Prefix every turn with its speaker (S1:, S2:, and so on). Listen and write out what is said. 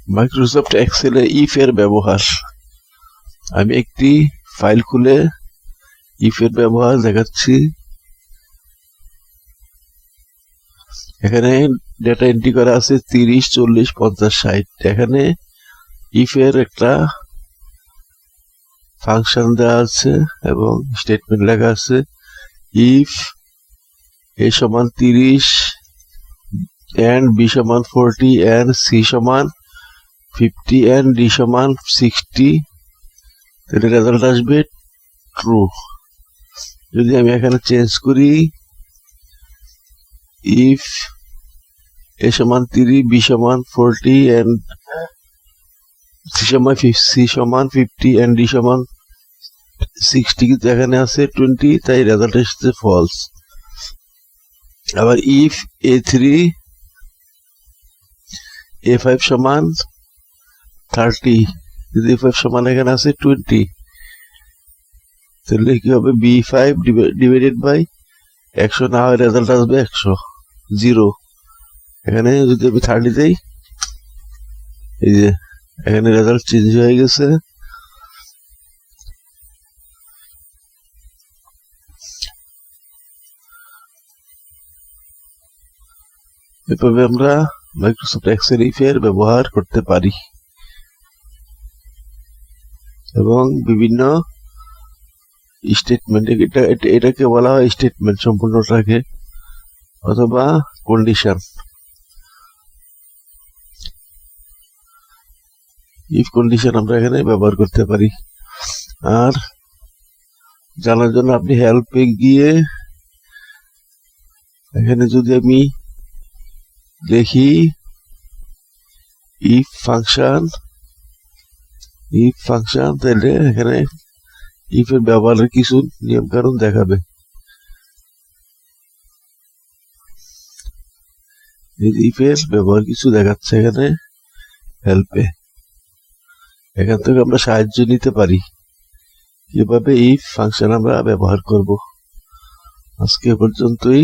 S1: Microsoft এক্সেলে if এর ব্যবহার। আমি একটি ফাইল খুলে ইফ এর ব্যবহার দেখাচ্ছি। এখানে ডেটা এন্ট্রি করা আছে 30, 40, 50, 60। এখানে ইফ এর একটা ফাংশন দেওয়া আছে এবং স্টেটমেন্ট লেখা আছে। ইফ a সমান 30 and b সমান 40 and c সমান 50 and d সমান 60, তাহলে রেজাল্ট আসবে ট্রু। যদি আমি এখানে চেঞ্জ করি, ইফ a সমান 30, b সমান 40 and c সমান 50 and d সমান 60, কিন্তু এখানে আছে 20, তাই রেজাল্ট এসেছে ফলস। আবার ইফ a3 a5 সমান 30, কিন্তু a5 সমান এখানে আছে 20, তাহলে কি হবে b5 ডিভাইডেড বাই 100 না হয় রেজাল্ট আসবে 100, 0। এখানে যদি আমি 30 দেই, এই যে এখানে রেজাল্ট চেঞ্জ হয়ে গেছে। এভাবে আমরা মাইক্রোসফট এক্সেল ইফ এর ব্যবহার করতে পারি এবং বিভিন্ন স্টেটমেন্ট, এটাকে বলা হয় স্টেটমেন্ট সম্পূর্ণটাকে, অথবা কন্ডিশন। ইফ কন্ডিশন আমরা এখানে ব্যবহার করতে পারি। আর জানার জন্য আপনি হেল্পে গিয়ে এখানে যদি আমি দেখি ইফ ফাংশন, তাহলে এখানে ইফ এর ব্যবহারের কিছু নিয়ম কানুন দেখাবে। ইফ এর ব্যবহার কিছু দেখাচ্ছে এখানে হেল্পে। এখান থেকে আমরা সাহায্য নিতে পারি কিভাবে ইফ ফাংশন আমরা ব্যবহার করব। আজকে পর্যন্তই।